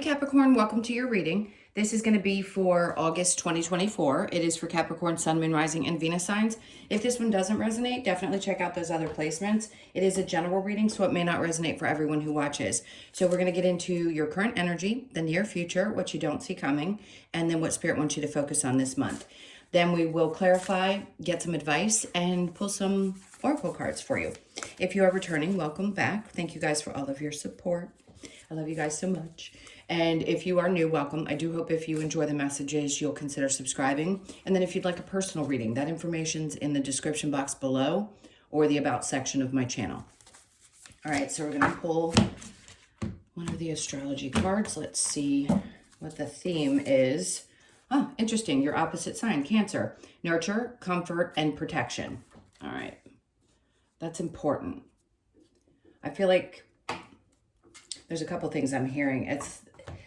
Capricorn, welcome to your reading. This is going to be for August 2024. It is for Capricorn, Sun, Moon, Rising, and Venus signs. If this one doesn't resonate, definitely check out those other placements. It is a general reading, so it may not resonate for everyone who watches. So we're going to get into your current energy, the near future, what you don't see coming, and then what Spirit wants you to focus on this month. Then we will clarify, get some advice, and pull some oracle cards for you. If you are returning, welcome back. Thank you guys for all of your support. I love you guys so much. And if you are new, welcome. I do hope if you enjoy the messages, you'll consider subscribing. And then if you'd like a personal reading, that information's in the description box below or the About section of my channel. All right, so we're going to pull one of the astrology cards. Let's see what the theme is. Oh, interesting. Your opposite sign, Cancer. Nurture, comfort, and protection. All right. That's important. I feel like there's a couple things I'm hearing. It's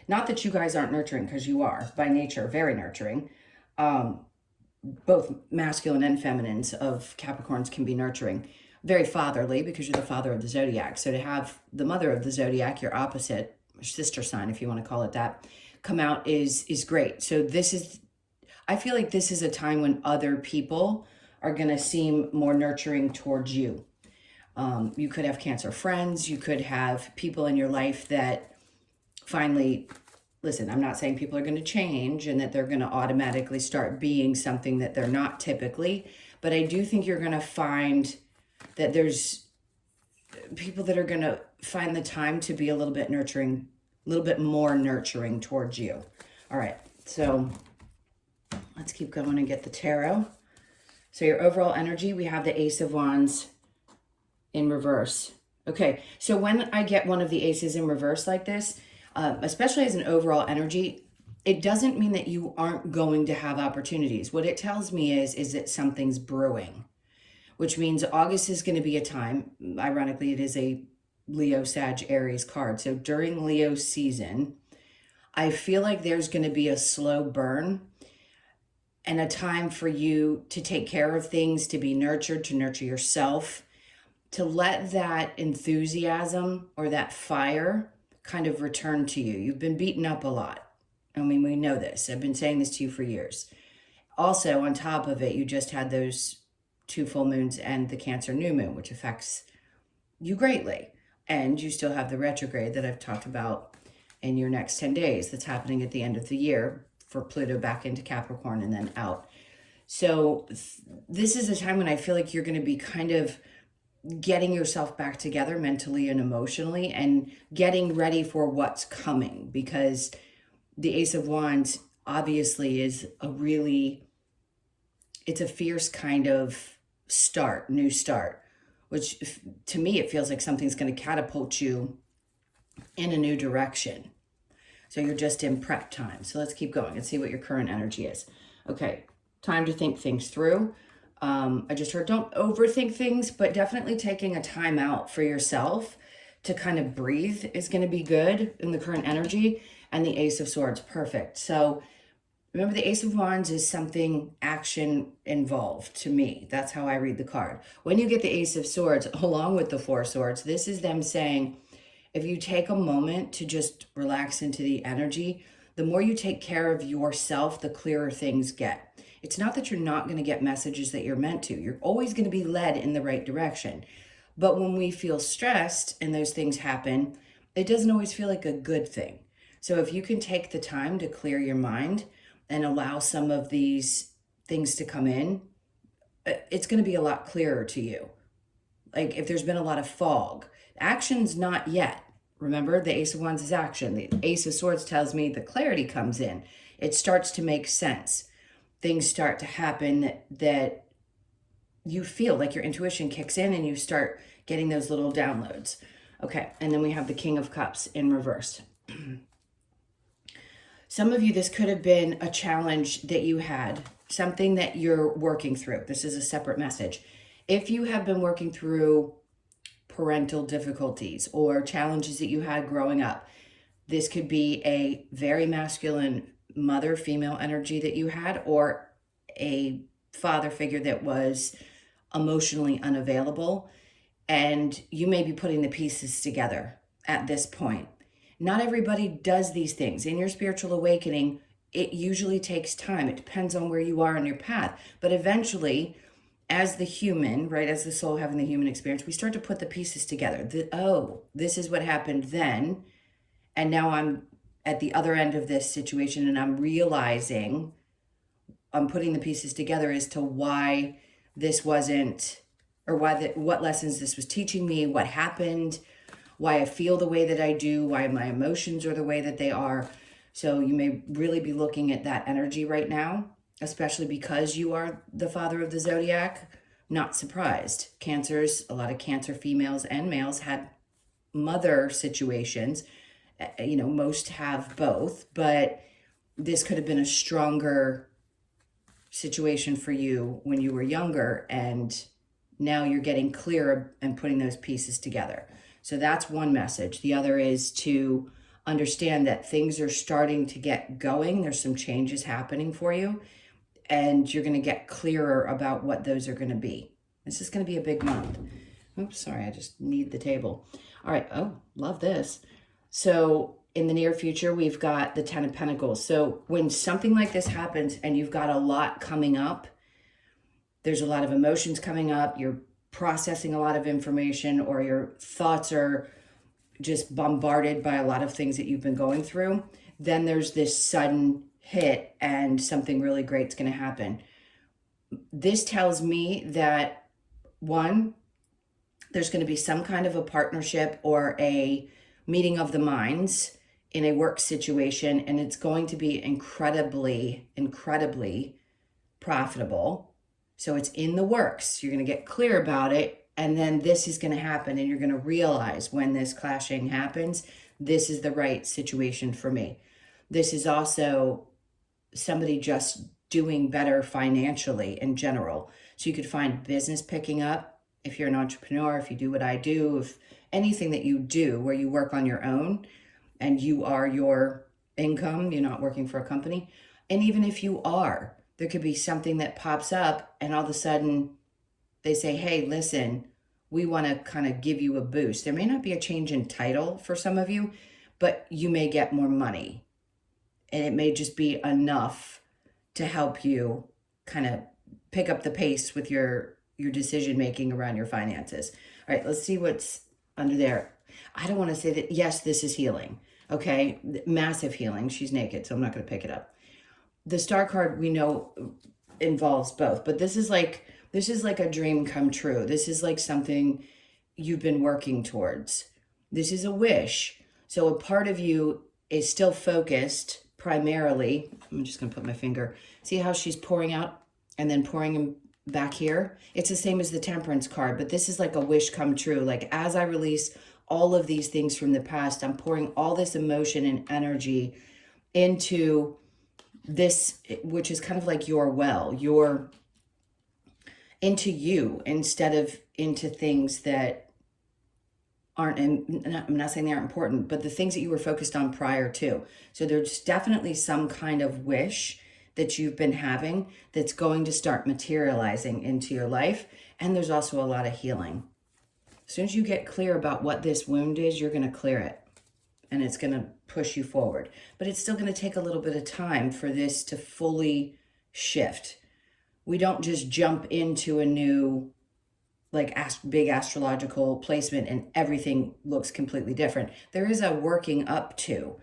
not that you guys aren't nurturing, because you are by nature very nurturing. Both masculine and feminines of Capricorns can be nurturing. Very fatherly, because you're the father of the zodiac. So to have the mother of the zodiac, your opposite, or sister sign, if you want to call it that, come out is great. So this is, I feel like this is a time when other people are going to seem more nurturing towards you. You could have Cancer friends. You could have people in your life that finally, listen, I'm not saying people are going to change and that they're going to automatically start being something that they're not typically, but I do think you're going to find that there's people that are going to find the time to be a little bit nurturing, a little bit more nurturing towards you. All right, so let's keep going and get the tarot. So your overall energy, we have the Ace of Wands in reverse. Okay, so when I get one of the aces in reverse like this, especially as an overall energy, it doesn't mean that you aren't going to have opportunities. What it tells me is that something's brewing, which means August is going to be a time, ironically, it is a Leo, Sag, Aries card. So during Leo season, I feel like there's going to be a slow burn and a time for you to take care of things, to be nurtured, to nurture yourself, to let that enthusiasm or that fire kind of return to you. You've been beaten up a lot. I mean, we know this. I've been saying this to you for years. Also, on top of it, you just had those 2 full moons and the Cancer new moon, which affects you greatly. And you still have the retrograde that I've talked about in your next 10 days that's happening at the end of the year for Pluto back into Capricorn and then out. So this is a time when I feel like you're going to be kind of getting yourself back together mentally and emotionally and getting ready for what's coming, because the Ace of Wands obviously is it's a fierce kind of start, new start, which to me, it feels like something's going to catapult you in a new direction. So you're just in prep time. So let's keep going and see what your current energy is. Okay, time to think things through. I just heard don't overthink things, but definitely taking a time out for yourself to kind of breathe is going to be good in the current energy. And the Ace of Swords, perfect. So remember, the Ace of Wands is something action involved to me. That's how I read the card. When you get the Ace of Swords along with the 4 swords, this is them saying, if you take a moment to just relax into the energy, the more you take care of yourself, the clearer things get. It's not that you're not going to get messages that you're meant to. You're always going to be led in the right direction. But when we feel stressed and those things happen, it doesn't always feel like a good thing. So if you can take the time to clear your mind and allow some of these things to come in, it's going to be a lot clearer to you. Like if there's been a lot of fog, action's not yet. Remember, the Ace of Wands is action. The Ace of Swords tells me the clarity comes in. It starts to make sense. Things start to happen that you feel like your intuition kicks in and you start getting those little downloads. Okay, and then we have the King of Cups in reverse. Some of you, this could have been a challenge that you had, something that you're working through. This is a separate message. If you have been working through parental difficulties or challenges that you had growing up, this could be a very masculine mother, female energy that you had, or a father figure that was emotionally unavailable. And you may be putting the pieces together at this point. Not everybody does these things. In your spiritual awakening, it usually takes time. It depends on where you are on your path. But eventually, as the human, right, as the soul having the human experience, we start to put the pieces together. Oh, this is what happened then. And now I'm at the other end of this situation and I'm realizing, I'm putting the pieces together as to why this wasn't, or what lessons this was teaching me, what happened, why I feel the way that I do, why my emotions are the way that they are. So you may really be looking at that energy right now, especially because you are the father of the zodiac. Not surprised. Cancers, a lot of Cancer females and males had mother situations. Most have both, but this could have been a stronger situation for you when you were younger, and now you're getting clearer and putting those pieces together. So that's one message. The other is to understand that things are starting to get going. There's some changes happening for you, and you're going to get clearer about what those are going to be. This is going to be a big month. Oops, sorry, I just need the table. All right. Oh, love this. So in the near future, we've got the 10 of Pentacles. So when something like this happens and you've got a lot coming up, there's a lot of emotions coming up, you're processing a lot of information, or your thoughts are just bombarded by a lot of things that you've been going through, then there's this sudden hit and something really great's going to happen. This tells me that, one, there's going to be some kind of a partnership or a meeting of the minds in a work situation, and it's going to be incredibly, incredibly profitable. So it's in the works. You're going to get clear about it, and then this is going to happen, and you're going to realize when this clashing happens, this is the right situation for me. This is also somebody just doing better financially in general. So you could find business picking up if you're an entrepreneur, if you do what I do, if anything that you do where you work on your own and you are your income, you're not working for a company. And even if you are, there could be something that pops up and all of a sudden they say, hey, listen, we want to kind of give you a boost. There may not be a change in title for some of you, but you may get more money. And it may just be enough to help you kind of pick up the pace with your decision making around your finances. All right, let's see what's under there. I don't want to say that, yes, this is healing. Okay, massive healing. She's naked, so I'm not going to pick it up. The Star card we know involves both, but this is like a dream come true. This is like something you've been working towards. This is a wish. So a part of you is still focused primarily. I'm just going to put my finger. See how she's pouring out and then pouring him back here? It's the same as the Temperance card, but this is like a wish come true. Like as I release all of these things from the past, I'm pouring all this emotion and energy into this, which is kind of like your well, into you instead of into things that aren't, I'm not saying they aren't important, but the things that you were focused on prior to. So there's definitely some kind of wish that you've been having that's going to start materializing into your life. And there's also a lot of healing. As soon as you get clear about what this wound is, you're going to clear it. And it's going to push you forward. But it's still going to take a little bit of time for this to fully shift. We don't just jump into a new, like, big astrological placement and everything looks completely different. There is a working up to,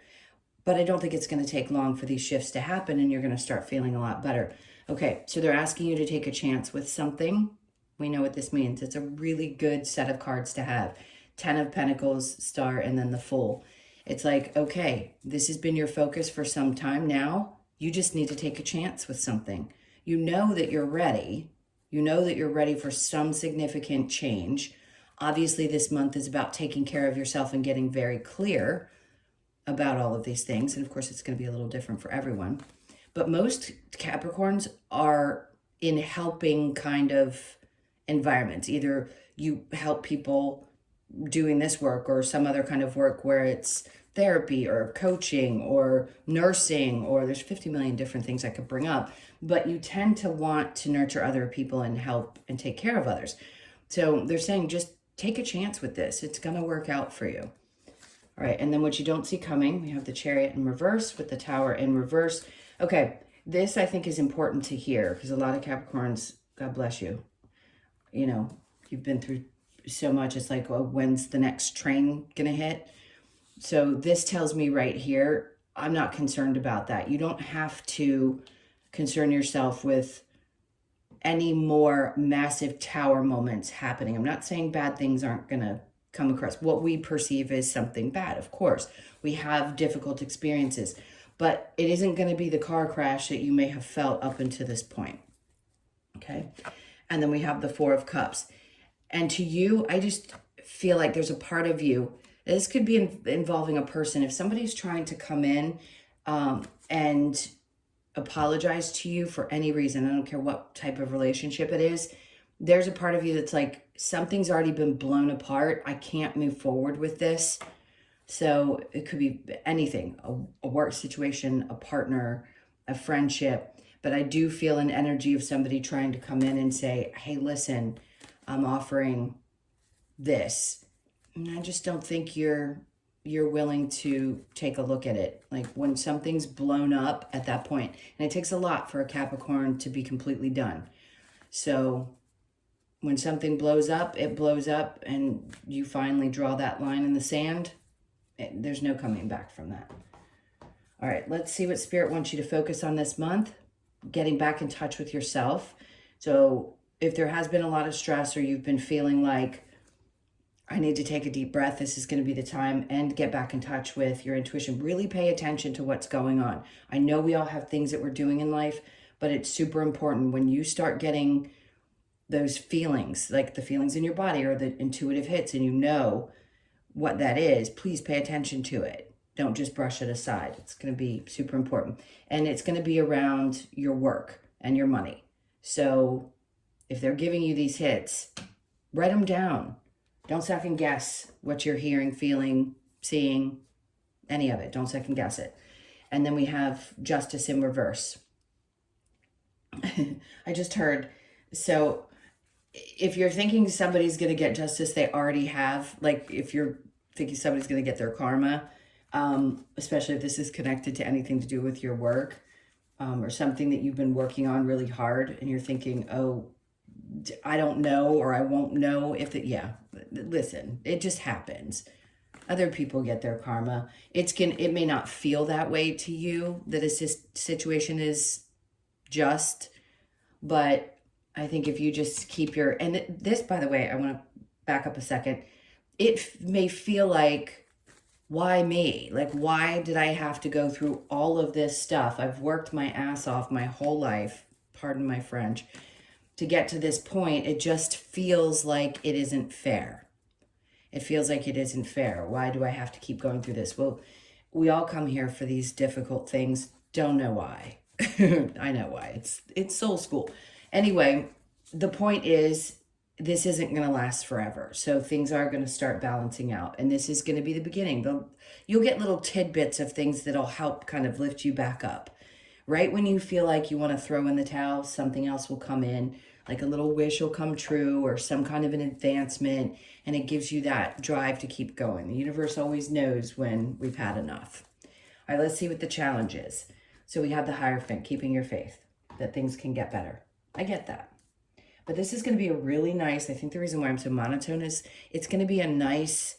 but I don't think it's going to take long for these shifts to happen and you're going to start feeling a lot better. Okay, so they're asking you to take a chance with something. We know what this means. It's a really good set of cards to have. 10 of Pentacles, Star, and then the Fool. It's like, okay, this has been your focus for some time now. You just need to take a chance with something. You know that you're ready. You know that you're ready for some significant change. Obviously, this month is about taking care of yourself and getting very clear about all of these things. And of course, it's going to be a little different for everyone. But most Capricorns are in helping kind of environments. Either you help people doing this work or some other kind of work where it's therapy or coaching or nursing, or there's 50 million different things I could bring up, but you tend to want to nurture other people and help and take care of others. So they're saying, just take a chance with this. It's going to work out for you. All right, and then what you don't see coming, we have the Chariot in reverse with the Tower in reverse. Okay, this I think is important to hear because a lot of Capricorns, God bless you, you know, you've been through so much. It's like, well, when's the next train gonna hit? So this tells me right here, I'm not concerned about that. You don't have to concern yourself with any more massive tower moments happening. I'm not saying bad things aren't gonna come across. What we perceive as something bad, of course. We have difficult experiences, but it isn't going to be the car crash that you may have felt up until this point. Okay? And then we have the Four of Cups. And to you, I just feel like there's a part of you, this could be involving a person. If somebody's trying to come in and apologize to you for any reason, I don't care what type of relationship it is, there's a part of you that's like, something's already been blown apart. I can't move forward with this. So it could be anything, a work situation, a partner, a friendship. But I do feel an energy of somebody trying to come in and say, hey, listen, I'm offering this. And I just don't think you're willing to take a look at it. Like when something's blown up at that point, and it takes a lot for a Capricorn to be completely done. So when something blows up, it blows up, and you finally draw that line in the sand. There's no coming back from that. All right, let's see what Spirit wants you to focus on this month. Getting back in touch with yourself. So if there has been a lot of stress or you've been feeling like, I need to take a deep breath, this is going to be the time, and get back in touch with your intuition. Really pay attention to what's going on. I know we all have things that we're doing in life, but it's super important when you start getting those feelings, like the feelings in your body or the intuitive hits, and you know what that is, please pay attention to it. Don't just brush it aside. It's going to be super important. And it's going to be around your work and your money. So if they're giving you these hits, write them down. Don't second guess what you're hearing, feeling, seeing, any of it. Don't second guess it. And then we have Justice in reverse. I just heard, so if you're thinking somebody's going to get justice, they already have. Like if you're thinking somebody's going to get their karma, especially if this is connected to anything to do with your work or something that you've been working on really hard, and you're thinking, oh, I don't know, or I won't know if it, yeah, listen, it just happens. Other people get their karma. It may not feel that way to you, that a situation is just, but I think if you just keep your, and this, by the way, I want to back up a second. It may feel like, why me? Like, why did I have to go through all of this stuff? I've worked my ass off my whole life, pardon my French, to get to this point. It just feels like it isn't fair. It feels like it isn't fair. Why do I have to keep going through this? Well, we all come here for these difficult things. Don't know why. I know why. It's soul school. Anyway, the point is, this isn't going to last forever. So things are going to start balancing out. And this is going to be the beginning. You'll get little tidbits of things that'll help kind of lift you back up. Right when you feel like you want to throw in the towel, something else will come in. Like a little wish will come true or some kind of an advancement. And it gives you that drive to keep going. The universe always knows when we've had enough. All right, let's see what the challenge is. So we have the Hierophant, keeping your faith that things can get better. I get that. But this is going to be a really nice, I think the reason why I'm so monotone is it's going to be a nice,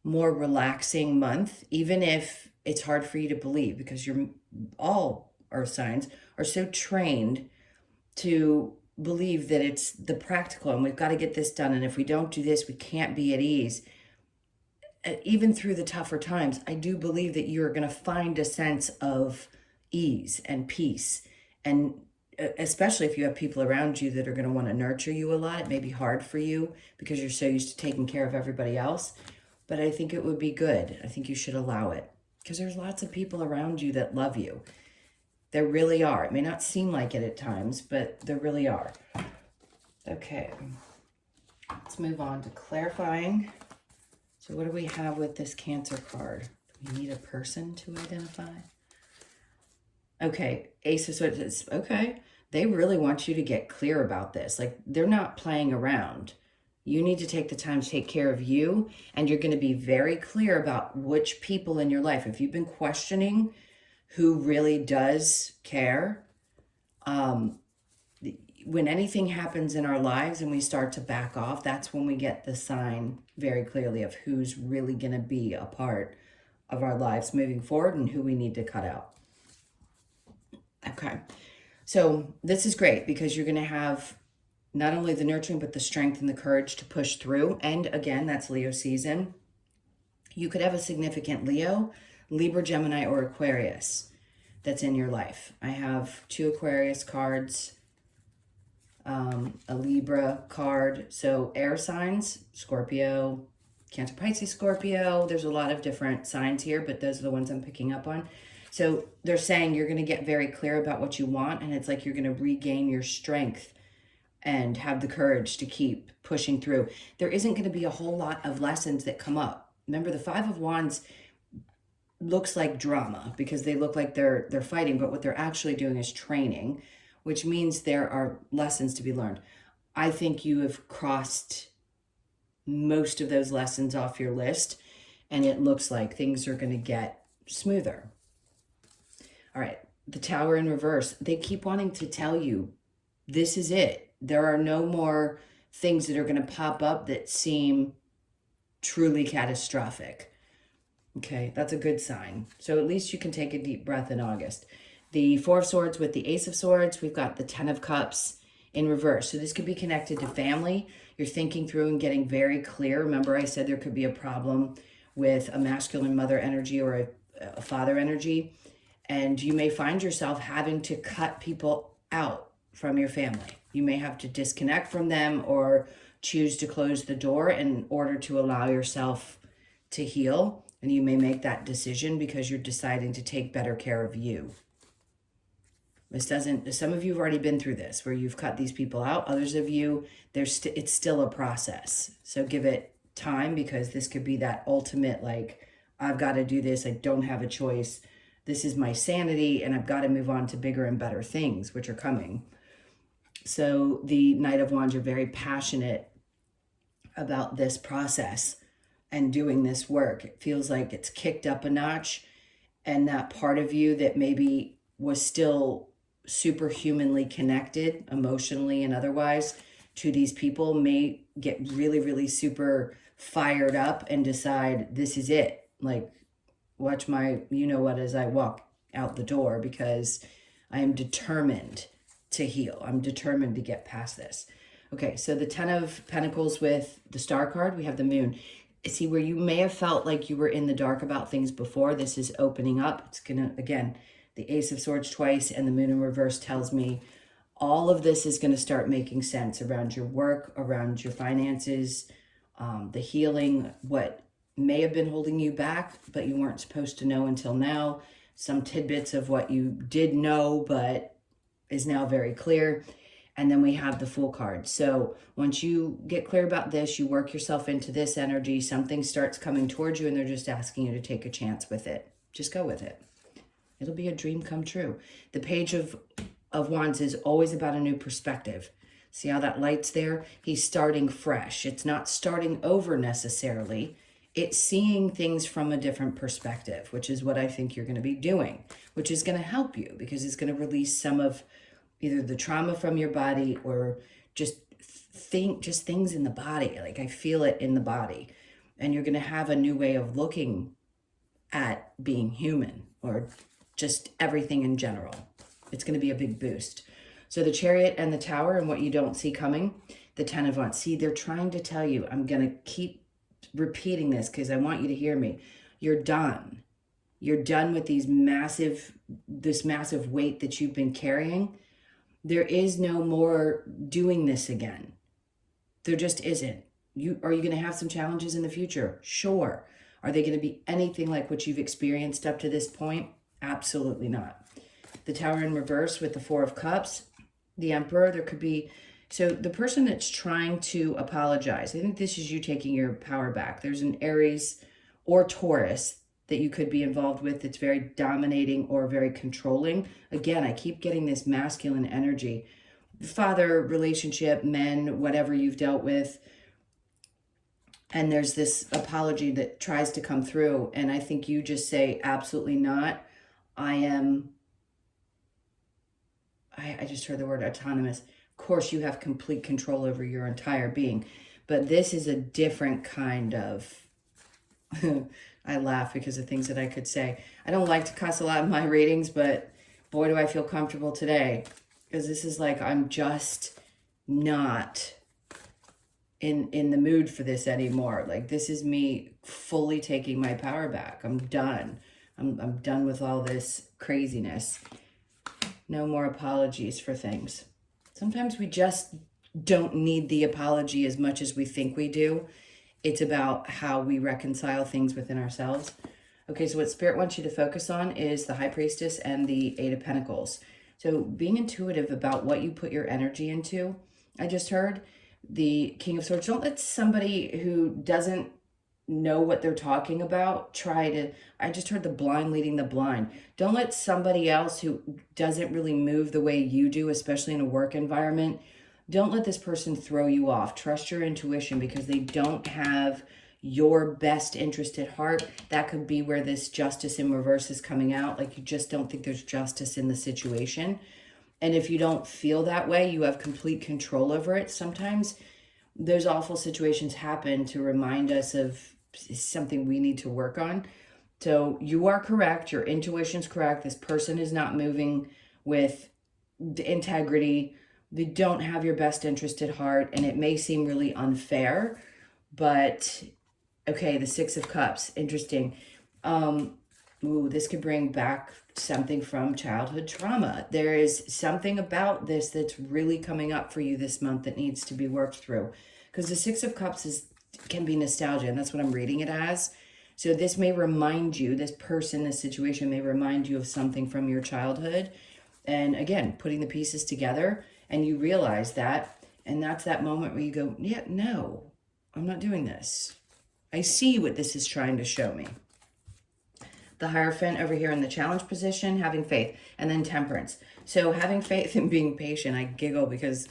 more relaxing month, even if it's hard for you to believe, because all earth signs are so trained to believe that it's the practical and we've got to get this done. And if we don't do this, we can't be at ease. Even through the tougher times, I do believe that you're going to find a sense of ease and peace. And especially if you have people around you that are going to want to nurture you a lot, it may be hard for you because you're so used to taking care of everybody else. But I think it would be good. I think you should allow it because there's lots of people around you that love you. There really are. It may not seem like it at times, but there really are. Okay. Let's move on to clarifying. So what do we have with this Cancer card? Do we need a person to identify? Okay, Ace of Swords. Okay, they really want you to get clear about this. Like, they're not playing around. You need to take the time to take care of you, and you're going to be very clear about which people in your life. If you've been questioning who really does care, when anything happens in our lives and we start to back off, that's when we get the sign very clearly of who's really going to be a part of our lives moving forward and who we need to cut out. Okay, so this is great because you're going to have not only the nurturing, but the strength and the courage to push through. And again, that's Leo season. You could have a significant Leo, Libra, Gemini, or Aquarius that's in your life. I have 2 Aquarius cards, a Libra card. So air signs, Scorpio, Cancer, Pisces, Scorpio. There's a lot of different signs here, but those are the ones I'm picking up on. So they're saying you're going to get very clear about what you want, and it's like you're going to regain your strength and have the courage to keep pushing through. There isn't going to be a whole lot of lessons that come up. Remember, the 5 of Wands looks like drama because they look like they're fighting, but what they're actually doing is training, which means there are lessons to be learned. I think you have crossed most of those lessons off your list, and it looks like things are going to get smoother. All right, the Tower in reverse. They keep wanting to tell you, this is it. There are no more things that are going to pop up that seem truly catastrophic. Okay, that's a good sign. So at least you can take a deep breath in August. The 4 of Swords with the Ace of Swords. We've got the 10 of Cups in reverse. So this could be connected to family. You're thinking through and getting very clear. Remember, I said there could be a problem with a masculine mother energy or a father energy. And you may find yourself having to cut people out from your family. You may have to disconnect from them or choose to close the door in order to allow yourself to heal. And you may make that decision because you're deciding to take better care of you. Some of you have already been through this where you've cut these people out. Others of you, it's still a process. So give it time because this could be that ultimate, like, I've got to do this. I don't have a choice. This is my sanity, and I've got to move on to bigger and better things, which are coming. So the Knight of Wands, you're very passionate about this process and doing this work. It feels like it's kicked up a notch, and that part of you that maybe was still superhumanly connected emotionally and otherwise to these people may get really, really super fired up and decide this is it. Like, watch my, you know what, as I walk out the door because I am determined to heal. I'm determined to get past this. Okay, so the 10 of Pentacles with the Star card, we have the Moon. See, where you may have felt like you were in the dark about things before, this is opening up. It's going to, again, the Ace of Swords twice and the Moon in reverse tells me all of this is going to start making sense around your work, around your finances, the healing, what may have been holding you back, but you weren't supposed to know until now. Some tidbits of what you did know, but is now very clear. And then we have the Fool card. So once you get clear about this, you work yourself into this energy, something starts coming towards you and they're just asking you to take a chance with it. Just go with it. It'll be a dream come true. The Page of Wands is always about a new perspective. See how that light's there? He's starting fresh. It's not starting over necessarily. It's seeing things from a different perspective, which is what I think you're going to be doing, which is going to help you because it's going to release some of either the trauma from your body or just things in the body. Like I feel it in the body. And you're going to have a new way of looking at being human or just everything in general. It's going to be a big boost. So the Chariot and the Tower and what you don't see coming, the 10 of Wands. See, they're trying to tell you, I'm going to keep repeating this because I want you to hear me. You're done. You're done with this massive weight that you've been carrying. There is no more doing this again. There just isn't. Are you going to have some challenges in the future? Sure. Are they going to be anything like what you've experienced up to this point? Absolutely not. The Tower in reverse with the 4 of Cups, the Emperor, there could be, so the person that's trying to apologize, I think this is you taking your power back. There's an Aries or Taurus that you could be involved with that's very dominating or very controlling. Again, I keep getting this masculine energy. Father, relationship, men, whatever you've dealt with, And there's this apology that tries to come through. And I think you just say, absolutely not. I just heard the word autonomous. Of course, you have complete control over your entire being. But this is a different kind of, I laugh because of things that I could say. I don't like to cuss a lot in my readings, but boy, do I feel comfortable today. Because this is like, I'm just not in the mood for this anymore. Like, this is me fully taking my power back. I'm done. I'm done with all this craziness. No more apologies for things. Sometimes we just don't need the apology as much as we think we do. It's about how we reconcile things within ourselves. Okay, so what Spirit wants you to focus on is the High Priestess and the Eight of Pentacles. So being intuitive about what you put your energy into. I just heard the King of Swords. Don't let somebody who doesn't know what they're talking about try to, I just heard the blind leading the blind. Don't let somebody else who doesn't really move the way you do, especially in a work environment, don't let this person throw you off. Trust your intuition, because they don't have your best interest at heart. That could be where this justice in reverse is coming out. Like, you just don't think there's justice in the situation. And if you don't feel that way, you have complete control over it. Sometimes those awful situations happen to remind us of something we need to work on. So you are correct. Your intuition's correct. This person is not moving with integrity. They don't have your best interest at heart. And it may seem really unfair, but okay, the Six of Cups, interesting. This could bring back something from childhood trauma. There is something about this that's really coming up for you this month that needs to be worked through. Because the Six of Cups can be nostalgia, and that's what I'm reading it as. So this may remind you, this person, this situation may remind you of something from your childhood. And again, putting the pieces together, and you realize that, and that's that moment where you go, yeah, no, I'm not doing this. I see what this is trying to show me. The Hierophant over here in the challenge position, having faith, and then Temperance. So having faith and being patient, I giggle because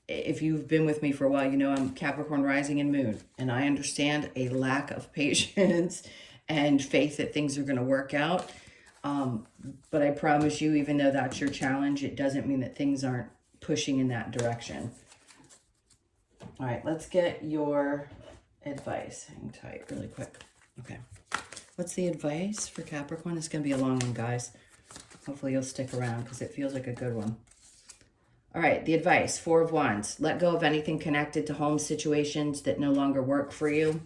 if you've been with me for a while, you know I'm Capricorn rising and moon, and I understand a lack of patience and faith that things are going to work out. But I promise you, even though that's your challenge, it doesn't mean that things aren't pushing in that direction. All right, let's get your advice. Hang tight really quick. Okay. What's the advice for Capricorn? It's going to be a long one, guys. Hopefully you'll stick around because it feels like a good one. All right, the advice, Four of Wands. Let go of anything connected to home situations that no longer work for you.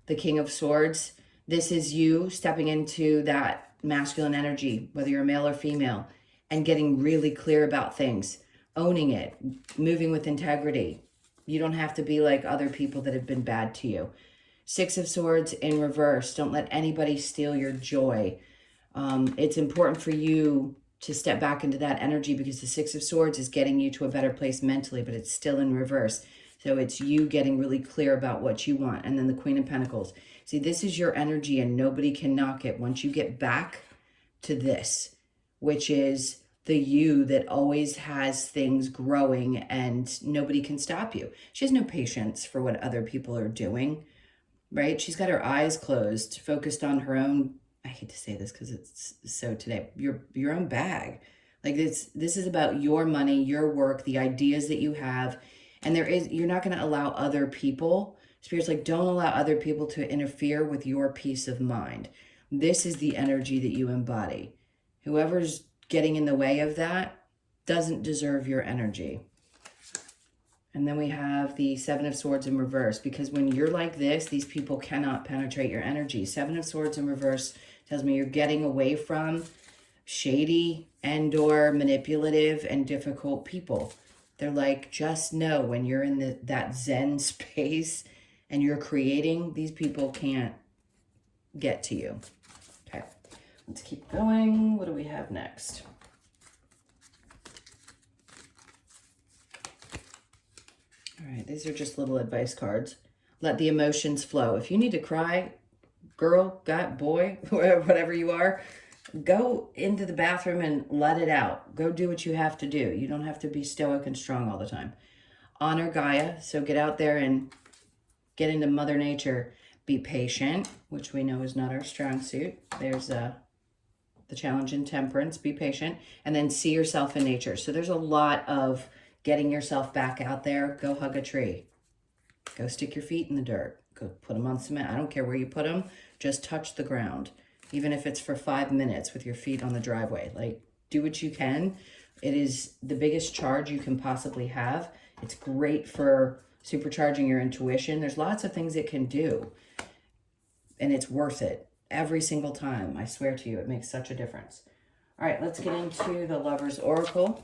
The King of Swords. This is you stepping into that masculine energy, whether you're male or female, and getting really clear about things, owning it, moving with integrity. You don't have to be like other people that have been bad to you. Six of Swords in reverse. Don't let anybody steal your joy. It's important for you to step back into that energy because the Six of Swords is getting you to a better place mentally, but it's still in reverse. So it's you getting really clear about what you want. And then the Queen of Pentacles. See, this is your energy and nobody can knock it once you get back to this, which is the you that always has things growing and nobody can stop you. She has no patience for what other people are doing, right? She's got her eyes closed, focused on her own, I hate to say this because it's so today, your own bag. Like this is about your money, your work, the ideas that you have. And you're not going to allow other people, Spirit's like, don't allow other people to interfere with your peace of mind. This is the energy that you embody. Whoever's getting in the way of that doesn't deserve your energy. And then we have the Seven of Swords in reverse, because when you're like this, these people cannot penetrate your energy. Seven of Swords in reverse tells me you're getting away from shady and or manipulative and difficult people. They're like, just know when you're in that Zen space and you're creating, these people can't get to you. Okay, let's keep going. What do we have next? All right, these are just little advice cards. Let the emotions flow. If you need to cry, girl, guy, boy, whatever you are, go into the bathroom and let it out. Go do what you have to do. You don't have to be stoic and strong all the time. Honor Gaia. So get out there and get into Mother Nature. Be patient, which we know is not our strong suit. There's the challenge in temperance. Be patient. And then see yourself in nature. So there's a lot of getting yourself back out there. Go hug a tree. Go stick your feet in the dirt. Go put them on cement. I don't care where you put them. Just touch the ground. Even if it's for 5 minutes with your feet on the driveway. Like, do what you can. It is the biggest charge you can possibly have. It's great for supercharging your intuition. There's lots of things it can do. And it's worth it. Every single time. I swear to you, it makes such a difference. All right, let's get into the Lover's Oracle.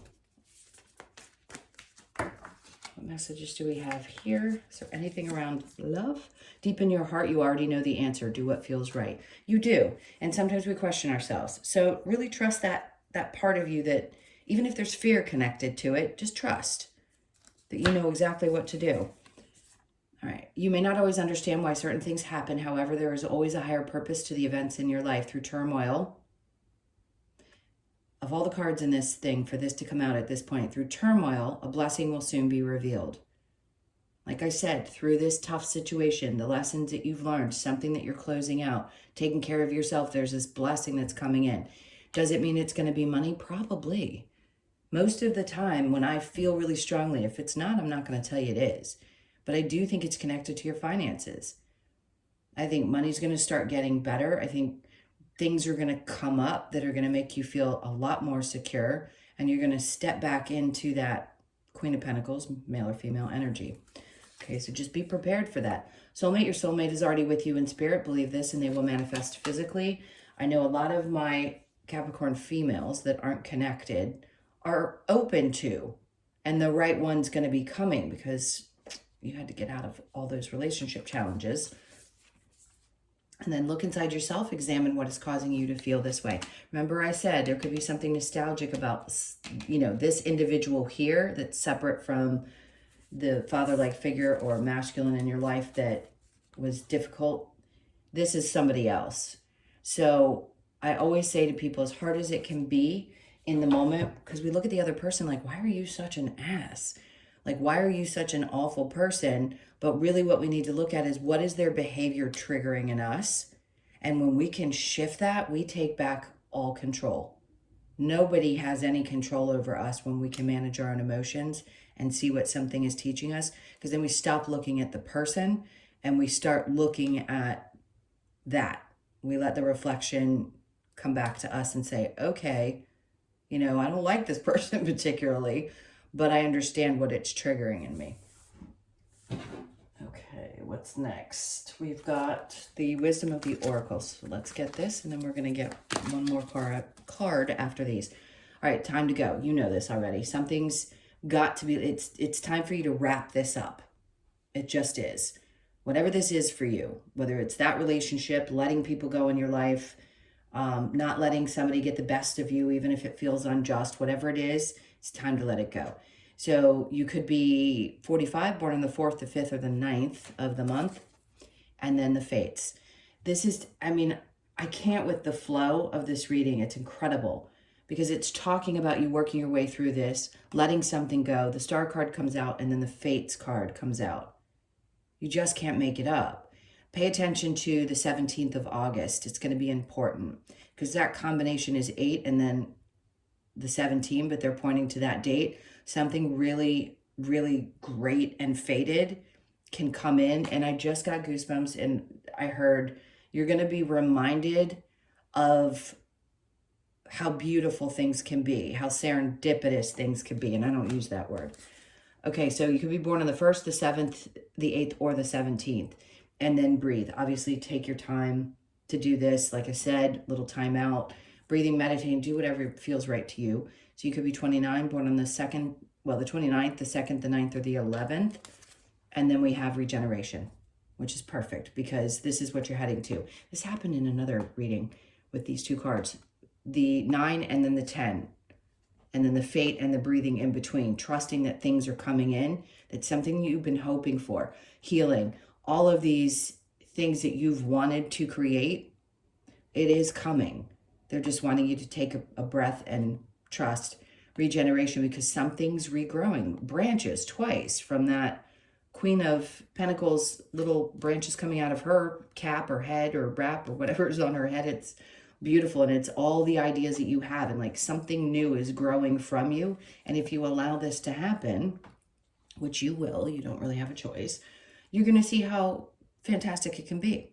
What messages do we have here? Is there anything around love? Deep in your heart, you already know the answer. Do what feels right. You do. And sometimes we question ourselves. So really trust that part of you that even if there's fear connected to it, just trust that you know exactly what to do. All right. You may not always understand why certain things happen. However, there is always a higher purpose to the events in your life. Through turmoil, of all the cards in this thing, for this to come out at this point, through turmoil, a blessing will soon be revealed. Like I said, through this tough situation, the lessons that you've learned, something that you're closing out, taking care of yourself, there's this blessing that's coming in. Does it mean it's going to be money? Probably. Most of the time, when I feel really strongly, if it's not, I'm not going to tell you it is. But I do think it's connected to your finances. I think money's going to start getting better. I think things are going to come up that are going to make you feel a lot more secure. And you're going to step back into that Queen of Pentacles, male or female energy. Okay, so just be prepared for that. Soulmate, your soulmate is already with you in spirit. Believe this and they will manifest physically. I know a lot of my Capricorn females that aren't connected are open to, and the right one's going to be coming because you had to get out of all those relationship challenges. And then look inside yourself, examine what is causing you to feel this way. Remember I said there could be something nostalgic about, you know, this individual here that's separate from the father-like figure or masculine in your life that was difficult. This is somebody else. So I always say to people, as hard as it can be in the moment, because we look at the other person like, why are you such an ass? Like, why are you such an awful person? But really what we need to look at is what is their behavior triggering in us? And when we can shift that, we take back all control. Nobody has any control over us when we can manage our own emotions and see what something is teaching us. Because then we stop looking at the person and we start looking at that. We let the reflection come back to us and say, okay, you know, I don't like this person particularly, but I understand what it's triggering in me. Okay, what's next? We've got the Wisdom of the Oracle. So let's get this, and then we're going to get one more card after these. All right, time to go. You know this already. Something's got to be, it's time for you to wrap this up. It just is. Whatever this is for you, whether it's that relationship, letting people go in your life, not letting somebody get the best of you, even if it feels unjust, whatever it is, it's time to let it go. So you could be 45, born on the 4th, the 5th, or the 9th of the month, and then the fates. This is, I mean, I can't with the flow of this reading. It's incredible because it's talking about you working your way through this, letting something go. The star card comes out, and then the fates card comes out. You just can't make it up. Pay attention to the 17th of August. It's going to be important because that combination is 8 and then the 17, but they're pointing to that date. Something really, really great and fated can come in. And I just got goosebumps and I heard you're going to be reminded of how beautiful things can be, how serendipitous things can be. And I don't use that word. Okay, so you could be born on the 1st, the 7th, the 8th, or the 17th. And then breathe. Obviously, take your time to do this. Like I said, little time out. Breathing, meditating, do whatever feels right to you. So you could be 29, born on the 2nd, well, the 29th, the 2nd, the 9th, or the 11th. And then we have regeneration, which is perfect because this is what you're heading to. This happened in another reading with these two cards. The 9 and then the 10. And then the fate and the breathing in between. Trusting that things are coming in. That's something you've been hoping for. Healing. All of these things that you've wanted to create, it is coming. They're just wanting you to take a breath and trust regeneration because something's regrowing. Branches twice from that Queen of Pentacles little branches coming out of her cap or head or wrap or whatever is on her head. It's beautiful, and it's all the ideas that you have, and like something new is growing from you. And if you allow this to happen, which you will, you don't really have a choice, you're going to see how fantastic it can be.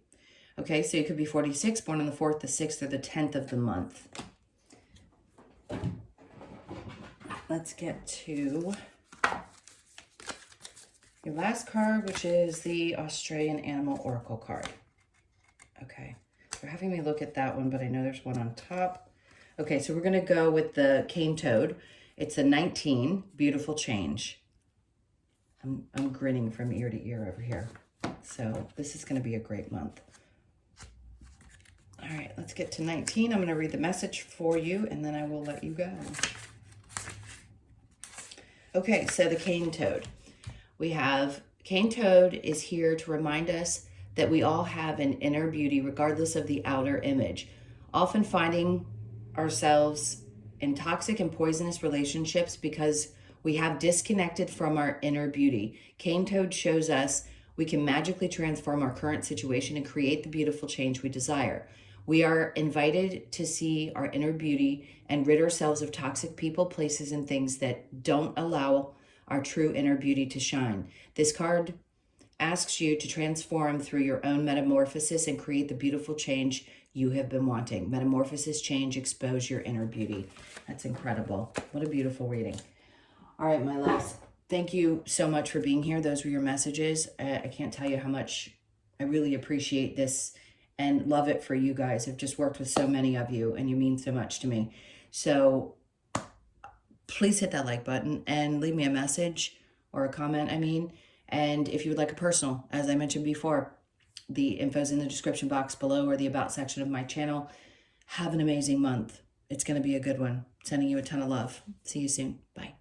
Okay, so you could be 46, born on the 4th, the 6th, or the 10th of the month. Let's get to your last card, which is the Australian Animal Oracle card. Okay, they're having me look at that one, but I know there's one on top. Okay, so we're going to go with the cane toad. It's a 19, beautiful change. I'm grinning from ear to ear over here. So this is going to be a great month. All right, let's get to 19. I'm going to read the message for you, and then I will let you go. Okay, so the cane toad. We have cane toad is here to remind us that we all have an inner beauty regardless of the outer image. Often finding ourselves in toxic and poisonous relationships because we have disconnected from our inner beauty. Cane toad shows us we can magically transform our current situation and create the beautiful change we desire. We are invited to see our inner beauty and rid ourselves of toxic people, places, and things that don't allow our true inner beauty to shine. This card asks you to transform through your own metamorphosis and create the beautiful change you have been wanting. Metamorphosis, change, expose your inner beauty. That's incredible. What a beautiful reading. All right, my loves. Thank you so much for being here. Those were your messages. I can't tell you how much I really appreciate this and love it for you guys. I've just worked with so many of you, and you mean so much to me. So please hit that like button and leave me a message or a comment, And if you would like a personal, as I mentioned before, the info's in the description box below or the about section of my channel. Have an amazing month. It's going to be a good one. Sending you a ton of love. See you soon. Bye.